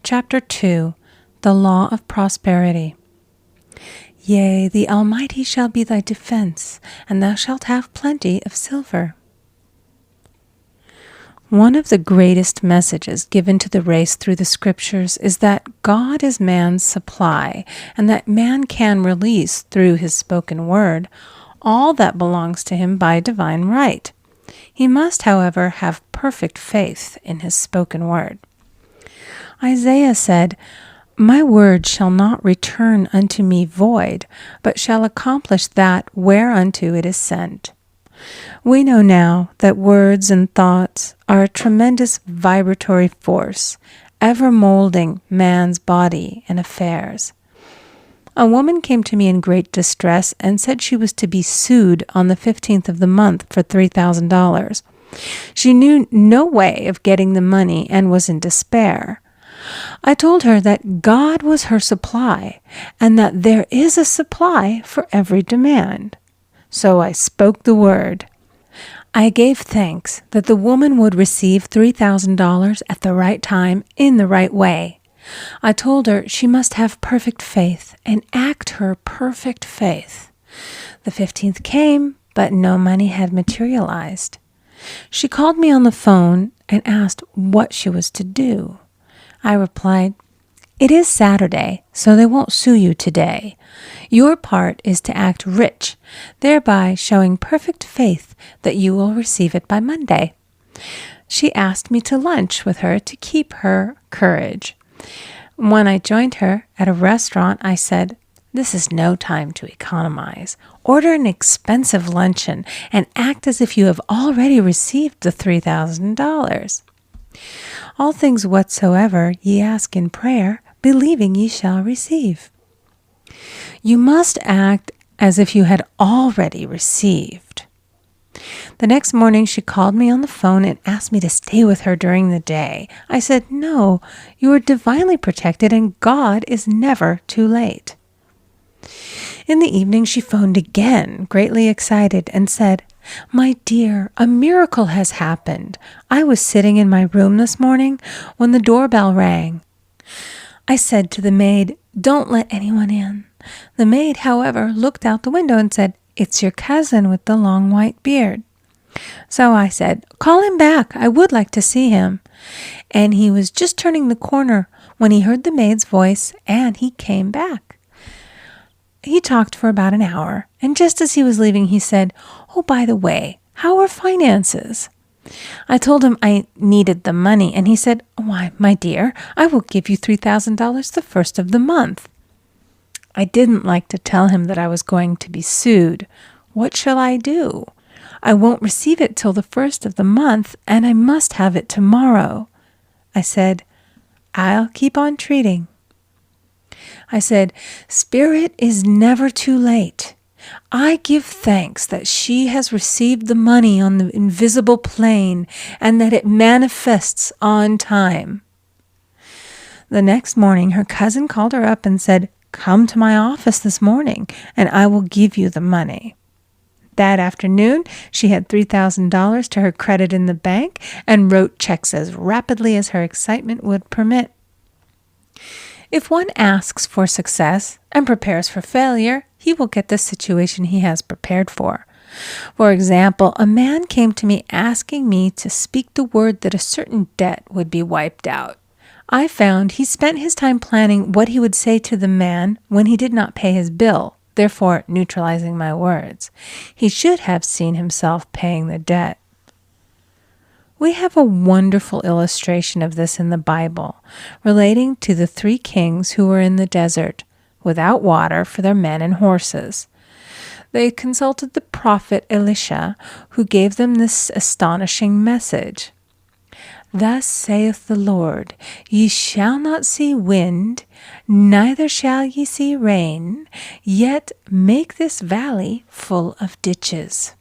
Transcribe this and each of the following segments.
Chapter 2, The Law of Prosperity. Yea, the Almighty shall be thy defense, and thou shalt have plenty of silver. One of the greatest messages given to the race through the Scriptures is that God is man's supply, and that man can release, through his spoken word, all that belongs to him by divine right. He must, however, have perfect faith in his spoken word. Isaiah said, "My word shall not return unto me void, but shall accomplish that whereunto it is sent." We know now that words and thoughts are a tremendous vibratory force, ever molding man's body and affairs. A woman came to me in great distress and said she was to be sued on the 15th of the month for $3,000. She knew no way of getting the money and was in despair. I told her that God was her supply, and that there is a supply for every demand. So I spoke the word. I gave thanks that the woman would receive $3,000 at the right time in the right way. I told her she must have perfect faith and act her perfect faith. The 15th came, but no money had materialized. She called me on the phone and asked what she was to do. I replied, "It is Saturday, so they won't sue you today. Your part is to act rich, thereby showing perfect faith that you will receive it by Monday." She asked me to lunch with her to keep her courage. When I joined her at a restaurant, I said, "This is no time to economize. Order an expensive luncheon and act as if you have already received the $3,000. All things whatsoever ye ask in prayer, believing ye shall receive." You must act as if you had already received. The next morning she called me on the phone and asked me to stay with her during the day. I said, "No, you are divinely protected and God is never too late." In the evening she phoned again, greatly excited, and said, "My dear, a miracle has happened. I was sitting in my room this morning when the doorbell rang. I said to the maid, 'Don't let anyone in.' The maid, however, looked out the window and said, 'It's your cousin with the long white beard.' So I said, 'Call him back. I would like to see him.' And he was just turning the corner when he heard the maid's voice, and he came back. He talked for about an hour, and just as he was leaving, he said, 'Oh, by the way, how are finances?' I told him I needed the money, and he said, 'Why, my dear, I will give you $3,000 the first of the month.' I didn't like to tell him that I was going to be sued. What shall I do? I won't receive it till the first of the month, and I must have it tomorrow. I said, 'I'll keep on treating.' I said, 'Spirit is never too late. I give thanks that she has received the money on the invisible plane and that it manifests on time.' The next morning, her cousin called her up and said, 'Come to my office this morning, and I will give you the money.' That afternoon, she had $3,000 to her credit in the bank and wrote checks as rapidly as her excitement would permit. If one asks for success and prepares for failure, he will get the situation he has prepared for. For example, a man came to me asking me to speak the word that a certain debt would be wiped out. I found he spent his time planning what he would say to the man when he did not pay his bill, therefore neutralizing my words. He should have seen himself paying the debt. We have a wonderful illustration of this in the Bible, relating to the 3 kings who were in the desert, without water for their men and horses. They consulted the prophet Elisha, who gave them this astonishing message. "Thus saith the Lord, ye shall not see wind, neither shall ye see rain, yet make this valley full of ditches."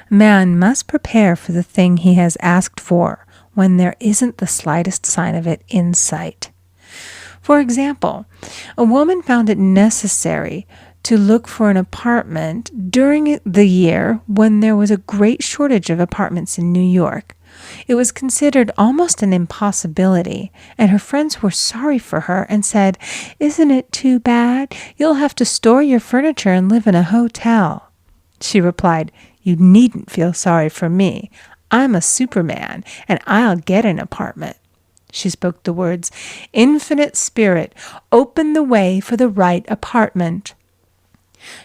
Man must prepare for the thing he has asked for when there isn't the slightest sign of it in sight. For example, a woman found it necessary to look for an apartment during the year when there was a great shortage of apartments in New York. It was considered almost an impossibility, and her friends were sorry for her and said, "Isn't it too bad? You'll have to store your furniture and live in a hotel." She replied, "You needn't feel sorry for me. I'm a Superman, and I'll get an apartment." She spoke the words, "Infinite Spirit, open the way for the right apartment."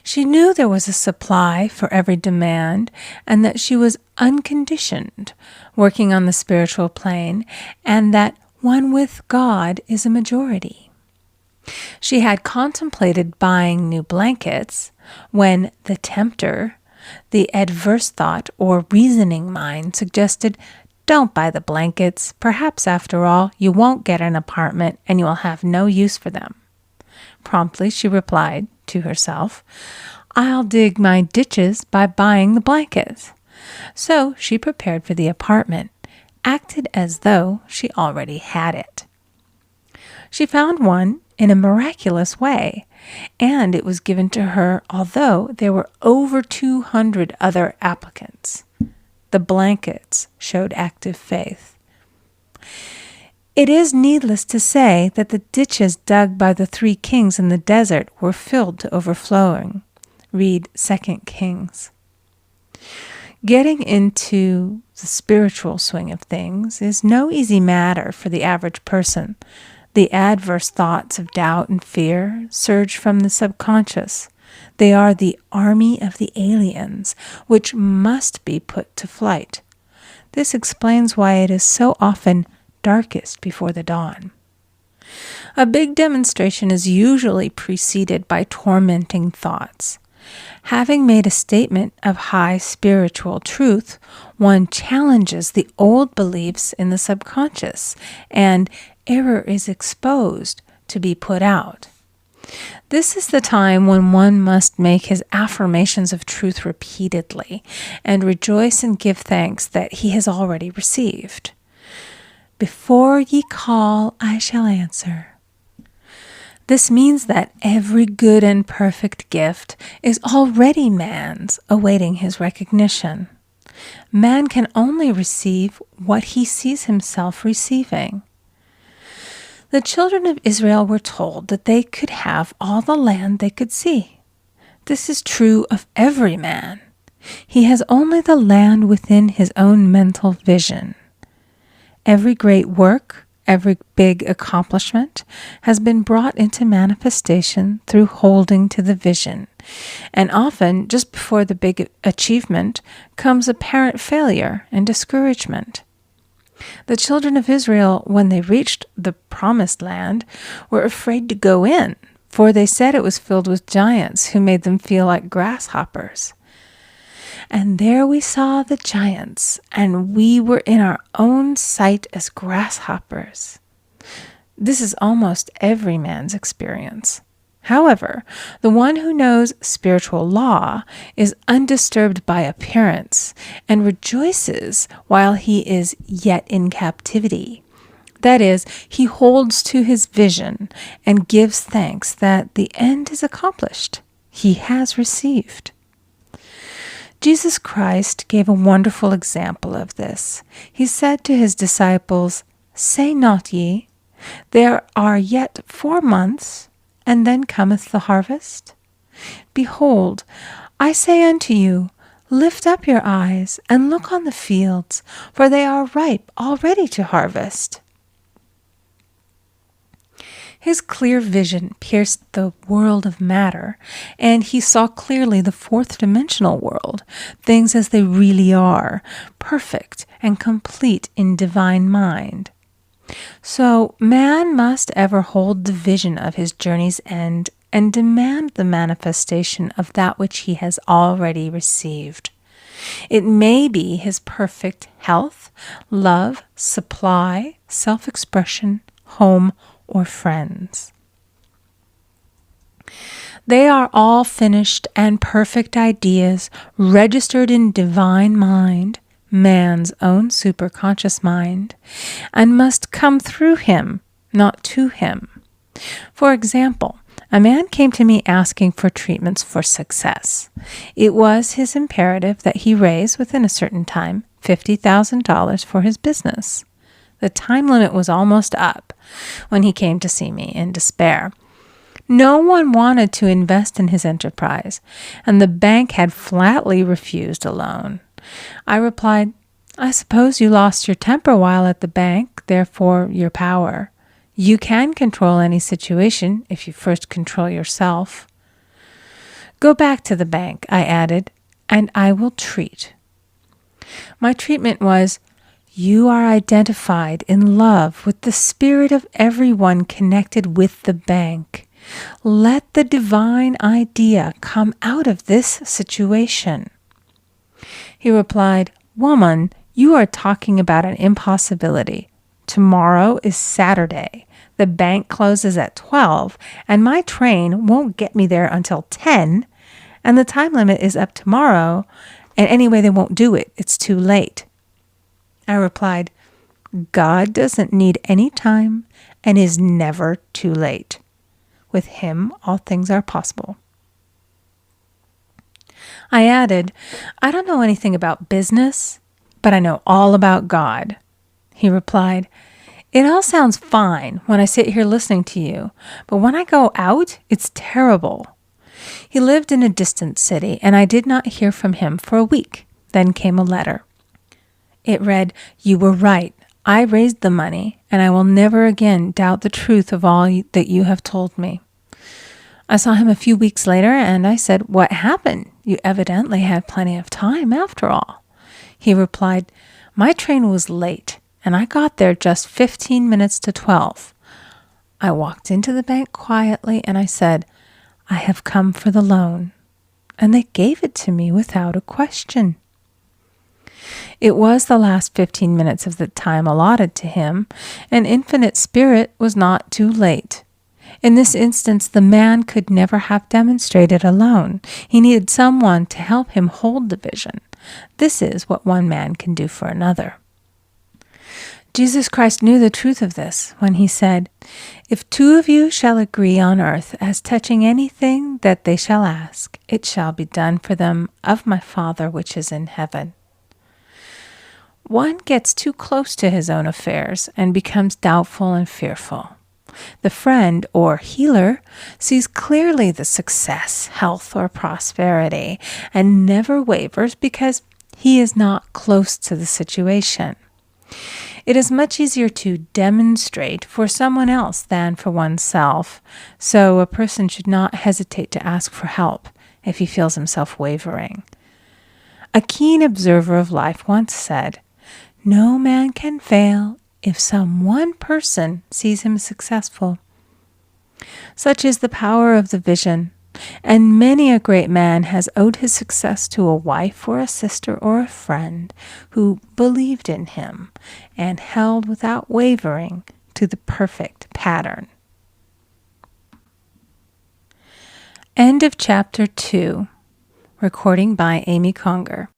She knew there was a supply for every demand and that she was unconditioned, working on the spiritual plane, and that one with God is a majority. She had contemplated buying new blankets when the tempter, the adverse thought or reasoning mind, suggested, "Don't buy the blankets. Perhaps, after all, you won't get an apartment and you will have no use for them." Promptly she replied to herself, "I'll dig my ditches by buying the blankets." So she prepared for the apartment, acted as though she already had it. She found one in a miraculous way, and it was given to her although there were over 200 other applicants. The blankets showed active faith. It is needless to say that the ditches dug by the 3 kings in the desert were filled to overflowing. Read 2 Kings. Getting into the spiritual swing of things is no easy matter for the average person. The adverse thoughts of doubt and fear surge from the subconscious. They are the army of the aliens, which must be put to flight. This explains why it is so often darkest before the dawn. A big demonstration is usually preceded by tormenting thoughts. Having made a statement of high spiritual truth, one challenges the old beliefs in the subconscious, and error is exposed to be put out. This is the time when one must make his affirmations of truth repeatedly and rejoice and give thanks that he has already received. "Before ye call, I shall answer." This means that every good and perfect gift is already man's, awaiting his recognition. Man can only receive what he sees himself receiving. The children of Israel were told that they could have all the land they could see. This is true of every man. He has only the land within his own mental vision. Every great work, every big accomplishment has been brought into manifestation through holding to the vision. And often, just before the big achievement, comes apparent failure and discouragement. The children of Israel, when they reached the promised land, were afraid to go in, for they said it was filled with giants who made them feel like grasshoppers. And there we saw the giants, and we were in our own sight as grasshoppers. This is almost every man's experience. However, the one who knows spiritual law is undisturbed by appearance and rejoices while he is yet in captivity. That is, he holds to his vision and gives thanks that the end is accomplished. He has received. Jesus Christ gave a wonderful example of this. He said to his disciples, "Say not ye, there are yet 4 months, and then cometh the harvest? Behold, I say unto you, lift up your eyes, and look on the fields, for they are ripe already to harvest." His clear vision pierced the world of matter, and he saw clearly the 4th-dimensional world, things as they really are, perfect and complete in divine mind. So man must ever hold the vision of his journey's end and demand the manifestation of that which he has already received. It may be his perfect health, love, supply, self-expression, home, or friends. They are all finished and perfect ideas registered in divine mind, man's own superconscious mind, and must come through him, not to him. For example, a man came to me asking for treatments for success. It was his imperative that he raise, within a certain time, $50,000 for his business. The time limit was almost up when he came to see me in despair. No one wanted to invest in his enterprise, and the bank had flatly refused a loan. I replied, "I suppose you lost your temper while at the bank, therefore your power. You can control any situation if you first control yourself." "Go back to the bank," I added, "and I will treat." My treatment was, "You are identified in love with the spirit of everyone connected with the bank. Let the divine idea come out of this situation." He replied, "Woman, you are talking about an impossibility. Tomorrow is Saturday. The bank closes at 12, and my train won't get me there until 10, and the time limit is up tomorrow, and anyway, they won't do it. It's too late." I replied, "God doesn't need any time and is never too late. With him, all things are possible." I added, "I don't know anything about business, but I know all about God." He replied, "It all sounds fine when I sit here listening to you, but when I go out, it's terrible." He lived in a distant city, and I did not hear from him for a week. Then came a letter. It read, "You were right. I raised the money, and I will never again doubt the truth of all that you have told me." I saw him a few weeks later, and I said, "What happened? You evidently had plenty of time after all." He replied, "My train was late, and I got there just 15 minutes to 12. I walked into the bank quietly, and I said, 'I have come for the loan.' And they gave it to me without a question." It was the last 15 minutes of the time allotted to him, and Infinite Spirit was not too late. In this instance, the man could never have demonstrated alone. He needed someone to help him hold the vision. This is what one man can do for another. Jesus Christ knew the truth of this when he said, "If two of you shall agree on earth as touching anything that they shall ask, it shall be done for them of my Father which is in heaven." One gets too close to his own affairs and becomes doubtful and fearful. The friend or healer sees clearly the success, health, or prosperity and never wavers because he is not close to the situation. It is much easier to demonstrate for someone else than for oneself, so a person should not hesitate to ask for help if he feels himself wavering. A keen observer of life once said, "No man can fail if some one person sees him successful." Such is the power of the vision, and many a great man has owed his success to a wife or a sister or a friend who believed in him and held without wavering to the perfect pattern. End of chapter 2. Recording by Amy Conger.